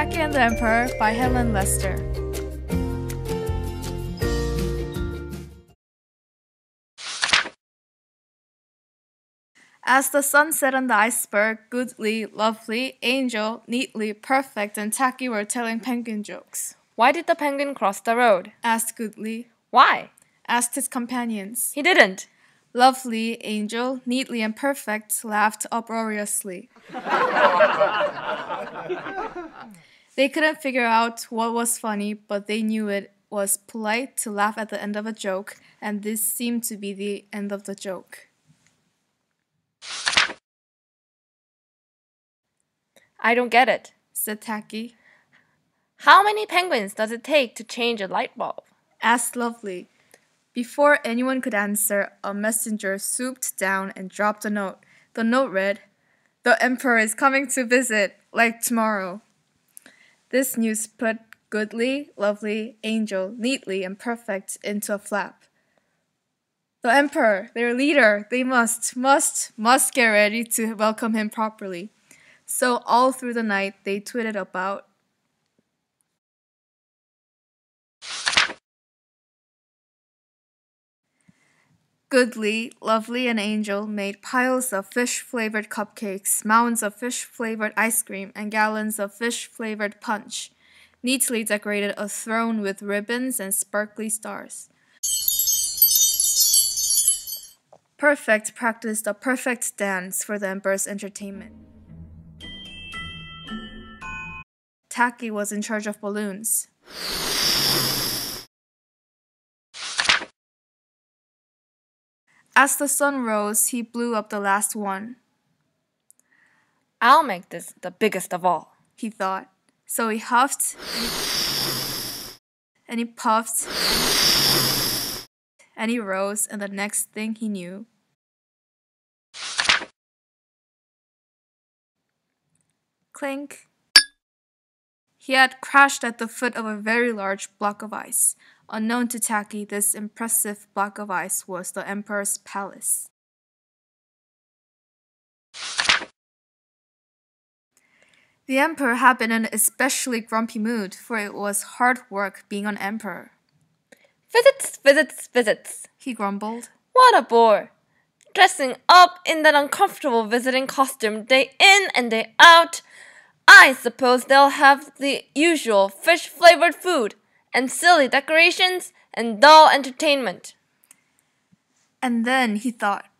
Tacky and the Emperor by Helen Lester. As the sun set on the iceberg, Goodly, Lovely, Angel, Neatly, Perfect, and Tacky were telling penguin jokes. Why did the penguin cross the road? Asked Goodly. Why? Asked his companions. He didn't. Lovely, Angel, Neatly, and Perfect laughed uproariously. They couldn't figure out what was funny, but they knew it was polite to laugh at the end of a joke, and this seemed to be the end of the joke. I don't get it, said Tacky. How many penguins does it take to change a light bulb? Asked Lovely. Before anyone could answer, a messenger swooped down and dropped a note. The note read, "The Emperor is coming to visit, like tomorrow." This news put Goodly, Lovely, Angel, Neatly, and Perfect into a flap. The Emperor, their leader, they must get ready to welcome him properly. So all through the night, they tweeted about Goodly, Lovely, and Angel made piles of fish-flavored cupcakes, mounds of fish-flavored ice cream, and gallons of fish-flavored punch. Neatly decorated a throne with ribbons and sparkly stars. Perfect practiced a perfect dance for the Emperor's entertainment. Tacky was in charge of balloons. As the sun rose, he blew up the last one. I'll make this the biggest of all, he thought. So he huffed and he puffed and he rose, and the next thing he knew, clink. He had crashed at the foot of a very large block of ice. Unknown to Tacky, this impressive block of ice was the Emperor's palace. The Emperor had been in an especially grumpy mood, for it was hard work being an emperor. Visits, visits, visits, he grumbled. What a bore! Dressing up in that uncomfortable visiting costume day in and day out. I suppose they'll have the usual fish-flavored food, and silly decorations, and dull entertainment. And then he thought,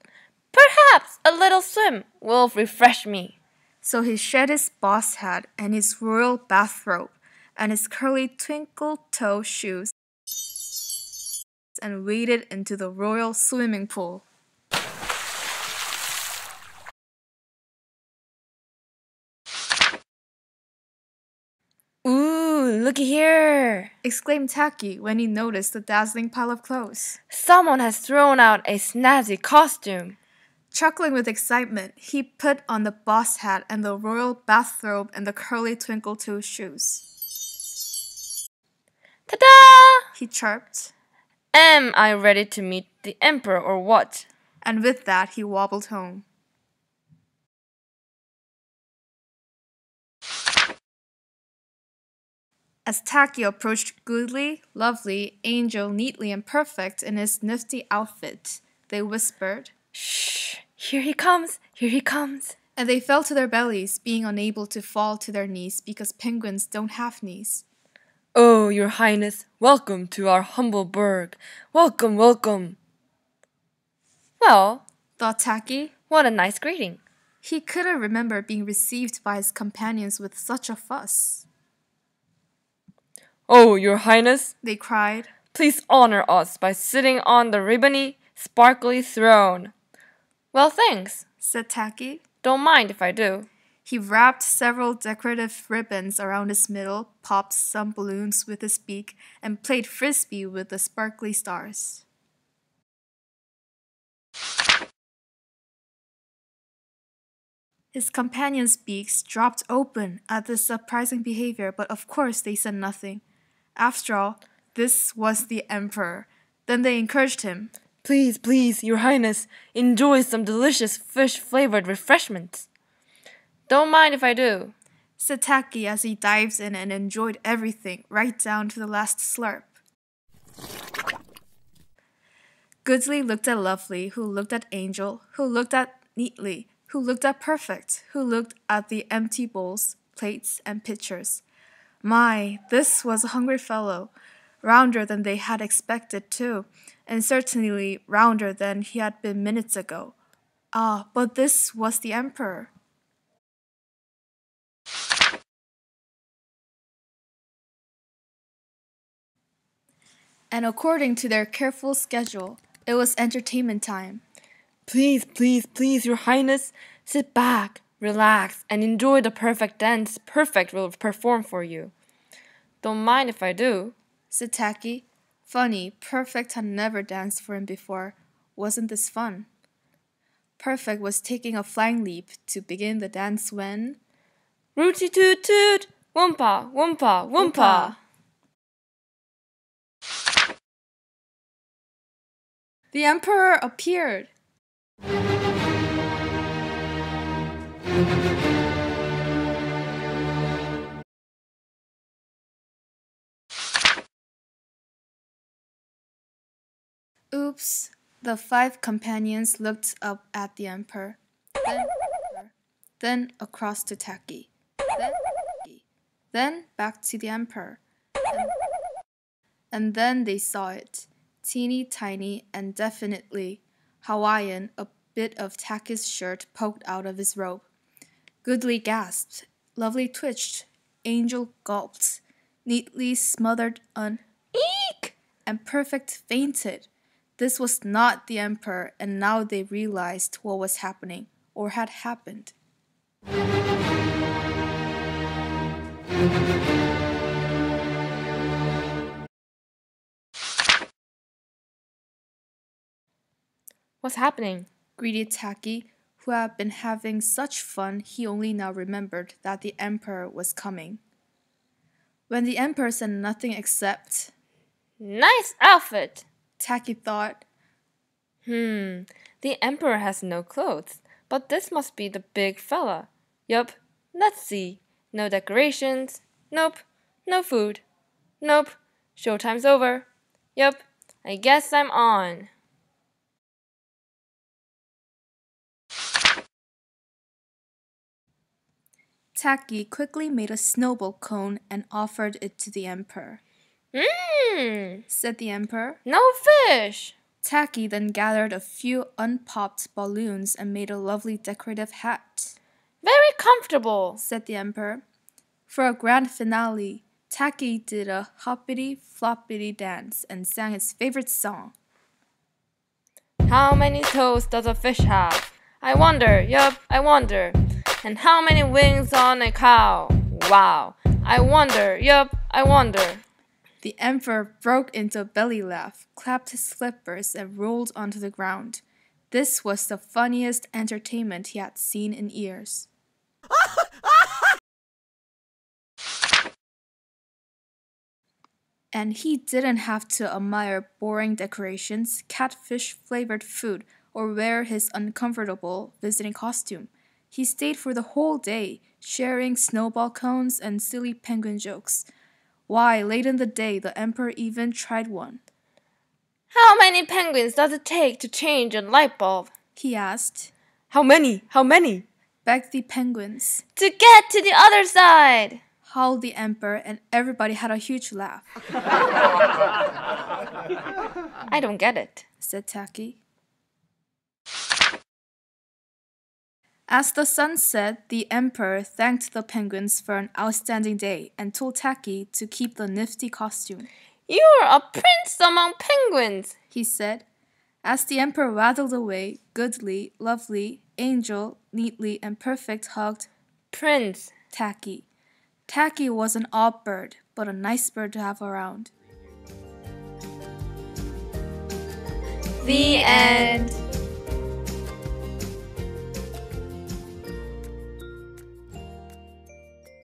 perhaps a little swim will refresh me. So he shed his boss hat and his royal bathrobe and his curly twinkle-toe shoes and waded into the royal swimming pool. Ooh, looky here! Exclaimed Tacky when he noticed the dazzling pile of clothes. Someone has thrown out a snazzy costume. Chuckling with excitement, he put on the boss hat and the royal bathrobe and the curly twinkle-toe shoes. Ta-da! He chirped. Am I ready to meet the Emperor or what? And with that, he wobbled home. As Tacky approached Goodly, Lovely, Angel, Neatly, and Perfect in his nifty outfit, they whispered, "Shh! Here he comes! Here he comes!" And they fell to their bellies, being unable to fall to their knees because penguins don't have knees. Oh, your highness, welcome to our humble burg. Welcome, welcome. Well, thought Tacky, what a nice greeting. He couldn't remember being received by his companions with such a fuss. Oh, your highness, they cried. Please honor us by sitting on the ribbony, sparkly throne. Well, thanks, said Tacky. Don't mind if I do. He wrapped several decorative ribbons around his middle, popped some balloons with his beak, and played frisbee with the sparkly stars. His companions' beaks dropped open at this surprising behavior, but of course they said nothing. After all, this was the Emperor. Then they encouraged him. Please, please, your highness, enjoy some delicious fish-flavored refreshments. Don't mind if I do, said Tacky as he dives in and enjoyed everything, right down to the last slurp. Goodly looked at Lovely, who looked at Angel, who looked at Neatly, who looked at Perfect, who looked at the empty bowls, plates, and pitchers. My, this was a hungry fellow, rounder than they had expected too, and certainly rounder than he had been minutes ago. Ah, but this was the Emperor. And according to their careful schedule, it was entertainment time. Please, please, please, Your Highness, sit back, relax, and enjoy the perfect dance Perfect will perform for you. Don't mind if I do, said Tacky. Funny, Perfect had never danced for him before. Wasn't this fun? Perfect was taking a flying leap to begin the dance when... Rooty toot toot, Wumpa, Wumpa, Wumpa. The Emperor appeared. Oops. The 5 companions looked up at the Emperor, then across to Tacky, then back to the Emperor, and then they saw it, teeny tiny and definitely Hawaiian, a bit of Tacky's shirt poked out of his robe. Goodly gasped, Lovely twitched, Angel gulped, Neatly smothered an eek, and Perfect fainted. This was not the Emperor, and now they realized what was happening, or had happened. What's happening? Greeted Tacky, who had been having such fun he only now remembered that the Emperor was coming. When the Emperor said nothing except, Nice outfit! Tacky thought, The Emperor has no clothes, but this must be the big fella. Yup, let's see. No decorations. Nope. No food. Nope. Showtime's over. Yup, I guess I'm on. Tacky quickly made a snowball cone and offered it to the Emperor. Said the Emperor. No fish! Tacky then gathered a few unpopped balloons and made a lovely decorative hat. Very comfortable, said the Emperor. For a grand finale, Tacky did a hoppity-floppity dance and sang his favorite song. How many toes does a fish have? I wonder, yup, I wonder. And how many wings on a cow? Wow, I wonder, yup, I wonder. The Emperor broke into a belly laugh, clapped his slippers, and rolled onto the ground. This was the funniest entertainment he had seen in years. And he didn't have to admire boring decorations, catfish-flavored food, or wear his uncomfortable visiting costume. He stayed for the whole day, sharing snowball cones and silly penguin jokes. Why, late in the day, the Emperor even tried one. How many penguins does it take to change a light bulb? He asked. How many? How many? Begged the penguins. To get to the other side! Howled the Emperor, and everybody had a huge laugh. I don't get it, said Tacky. As the sun set, the Emperor thanked the penguins for an outstanding day and told Tacky to keep the nifty costume. You're a prince among penguins, he said. As the Emperor waddled away, Goodly, Lovely, Angel, Neatly, and Perfect hugged Prince Tacky. Tacky was an odd bird, but a nice bird to have around. The end.